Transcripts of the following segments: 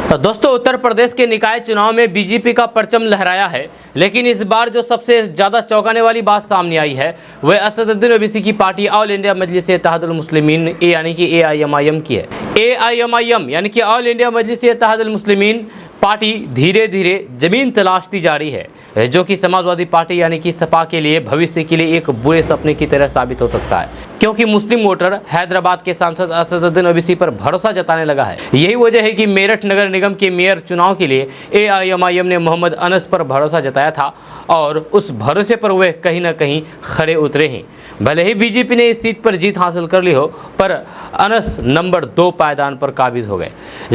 दोस्तों, उत्तर प्रदेश के निकाय चुनाव में बीजेपी का परचम लहराया है, लेकिन इस बार जो सबसे ज़्यादा चौंकाने वाली बात सामने आई है वह असदुद्दीन ओवैसी की पार्टी ऑल इंडिया मजलिस-ए-इत्तेहादुल मुस्लिमीन यानी कि AIMIM की है। AIMIM यानी कि ऑल इंडिया मजलिस-ए-इत्तेहादुल मुस्लिमीन पार्टी धीरे धीरे जमीन तलाशती जा रही है, जो कि समाजवादी पार्टी यानी कि सपा के लिए भविष्य के लिए एक बुरे सपने की तरह साबित हो सकता है, क्योंकि मुस्लिम वोटर हैदराबाद के सांसद असदुद्दीन ओवैसी पर भरोसा जताने लगा है। यही वजह है कि मेरठ नगर निगम के मेयर चुनाव के लिए AIMIM ने मोहम्मद अनस पर भरोसा जताया था और उस भरोसे पर वह कहीं ना कहीं खड़े उतरे हैं। भले ही बीजेपी ने इस सीट पर जीत हासिल कर ली हो, पर अनस नंबर 2 पायदान पर काबिज हो गए।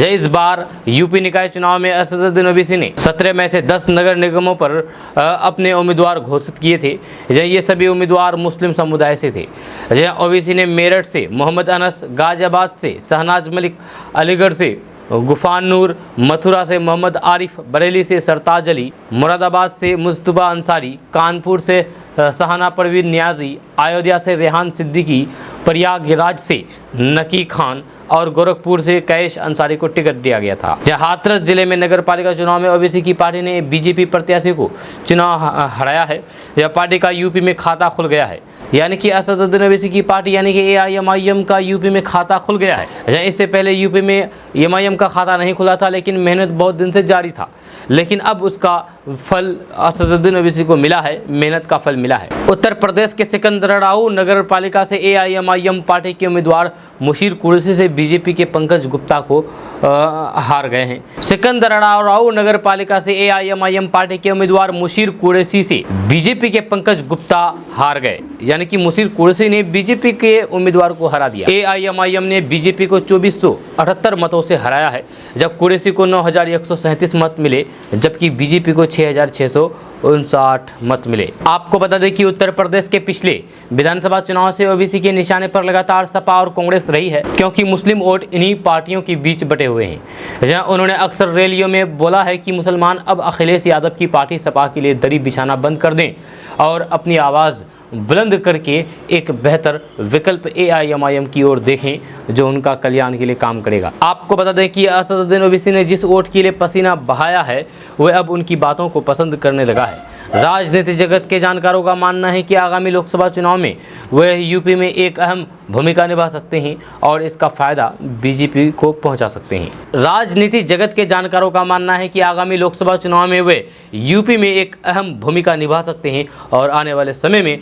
इस बार यूपी निकाय चुनाव में असदुद्दीन ओवैसी ने 17 में से 10 नगर निगमों पर अपने उम्मीदवार घोषित किए थे। ये सभी उम्मीदवार मुस्लिम समुदाय से थे। ओवैसी ने मेरठ से मोहम्मद अनस, गाजियाबाद से शहनाज मलिक, अलीगढ़ से गुफान नूर, मथुरा से मोहम्मद आरिफ, बरेली से सरताज अली, मुरादाबाद से मुस्तफा अंसारी, कानपुर से सहाना परवीन न्याजी, अयोध्या से रेहान सिद्दीकी, प्रयागराज से नकी खान और गोरखपुर से कैश अंसारी को टिकट दिया गया था। हाथरस जिले में नगर पालिका चुनाव में ओवैसी की पार्टी ने बीजेपी प्रत्याशी को चुनाव हराया है। यह पार्टी का यूपी में खाता खुल गया है, यानी कि असदुद्दीन ओवैसी की पार्टी यानी कि AIMIM का यूपी में खाता खुल गया है। इससे पहले यूपी में MIM का खाता नहीं खुला था, लेकिन मेहनत बहुत दिन से जारी था, लेकिन अब उसका फल असदुद्दीन ओवैसी को मिला है, मेहनत का फल मिला है। उत्तर प्रदेश के सिकंदराबाद नगर पालिका से AIMIM पार्टी के उम्मीदवार मुशीर कुरैशी से बीजेपी के पंकज गुप्ता को हार गए हैं। सिकंदराबाद नगर पालिका से AIMIM पार्टी के उम्मीदवार मुशीर कुरैशी से बीजेपी के पंकज गुप्ता हार गए, यानी कि मुशीर कुरैशी ने बीजेपी के उम्मीदवार को हरा दिया। AIMIM ने बीजेपी को 2478 मतों से हराया है, जब कुरैशी को 9137 मत मिले, जबकि बीजेपी को 6659 मत मिले। आपको बता दें कि उत्तर प्रदेश के पिछले विधानसभा चुनाव से ओवैसी के निशाने पर लगातार सपा और कांग्रेस रही है, क्योंकि मुस्लिम वोट इन्हीं पार्टियों के बीच बटे हुए हैं। जहां उन्होंने अक्सर रैलियों में बोला है कि मुसलमान अब अखिलेश यादव की पार्टी सपा के लिए दरी बिछाना बंद कर दें और अपनी आवाज़ बुलंद करके एक बेहतर विकल्प AIMIM की ओर देखें, जो उनका कल्याण के लिए काम करेगा। आपको बता दें कि असदुद्दीन ओवैसी ने जिस वोट के लिए पसीना बहाया है वह अब उनकी बातों को पसंद करने लगा है। राजनीतिक जगत के जानकारों का मानना है कि आगामी लोकसभा चुनाव में वह यूपी में एक अहम भूमिका निभा सकते हैं और इसका फायदा बीजेपी को पहुंचा सकते हैं। राजनीतिक जगत के जानकारों का मानना है कि आगामी लोकसभा चुनाव में वे यूपी में एक अहम भूमिका निभा सकते हैं और आने वाले समय में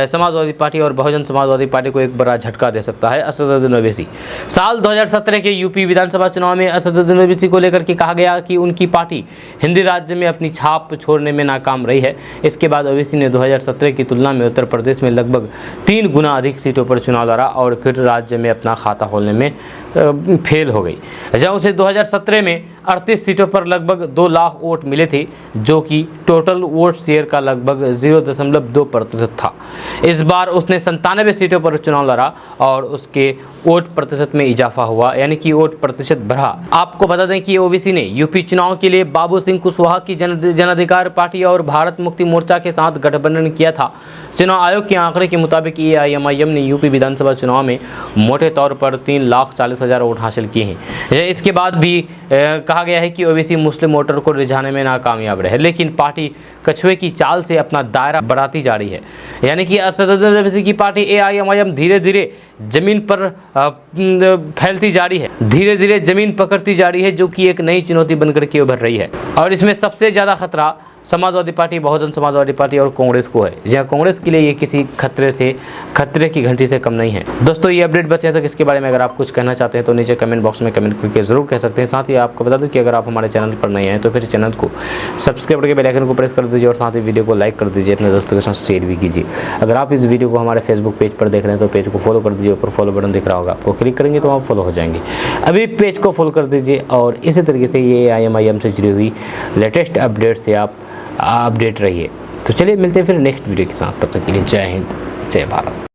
समाजवादी पार्टी और बहुजन समाजवादी पार्टी को एक बड़ा झटका दे सकता है असदुद्दीन ओवैसी। साल 2017 के यूपी विधानसभा चुनाव में असदुद्दीन ओवैसी को लेकर के कहा गया कि उनकी पार्टी हिंदी राज्य में अपनी छाप छोड़ने में नाकाम रही है। इसके बाद ओवैसी ने 2017 की तुलना में उत्तर प्रदेश में लगभग 3 गुना अधिक सीटों पर चुनाव लड़ा और फिर राज्य में अपना खाता खोलने में फेल हो गई। जहाँ उसे 2017 में 38 सीटों पर लगभग 2 लाख वोट मिले थे, जो कि टोटल वोट शेयर का लगभग 0.2% था। इस बार उसने 97 सीटों पर चुनाव लड़ा और उसके वोट प्रतिशत में इजाफा हुआ, यानी कि वोट प्रतिशत बढ़ा। आपको बता दें कि ओवैसी ने यूपी चुनाव के लिए बाबू सिंह कुशवाहा की जन अधिकार पार्टी और भारत मुक्ति मोर्चा के साथ गठबंधन किया था। चुनाव आयोग के आंकड़े के मुताबिक AIMIM ने यूपी विधानसभा चुनाव में मोटे तौर पर 3,40,000 वोट हासिल किए हैं। इसके बाद भी कहा गया है कि ओवैसी मुस्लिम वोटर को रिझाने में नाकामयाब रहे, लेकिन पार्टी कछुए की चाल से अपना दायरा बढ़ाती जा रही है, यानी कि असदुद्दीन ओवैसी की पार्टी AIMIM धीरे धीरे जमीन पर फैलती जा रही है, धीरे धीरे जमीन पकड़ती जा रही है, जो कि एक नई चुनौती बनकर के उभर रही है। और इसमें सबसे ज़्यादा खतरा समाजवादी पार्टी, बहुजन समाजवादी पार्टी और कांग्रेस को है, जहाँ कांग्रेस के लिए ये किसी खतरे की घंटी से कम नहीं है। दोस्तों, ये अपडेट बस यहाँ तक। इसके बारे में अगर आप कुछ कहना चाहते हैं तो नीचे कमेंट बॉक्स में कमेंट करके जरूर कह सकते हैं। साथ ही आपको बता दूं कि अगर आप हमारे चैनल पर नए हैं तो फिर चैनल को सब्सक्राइब करके बेल आइकन को प्रेस कर दीजिए और साथ ही वीडियो को लाइक कर दीजिए, अपने दोस्तों के साथ शेयर भी कीजिए। अगर आप इस वीडियो को हमारे फेसबुक पेज पर देख रहे हैं तो पेज को फॉलो कर दीजिए, ऊपर फॉलो बटन दिख रहा होगा, आपको क्लिक करेंगे तो आप फॉलो हो जाएंगे। अभी पेज को फॉलो कर दीजिए और इसी तरीके से ये AIMIM से जुड़ी हुई लेटेस्ट अपडेट से आप अपडेट रहिए। तो चलिए मिलते हैं फिर नेक्स्ट वीडियो के साथ, तब तक के लिए जय हिंद, जय भारत।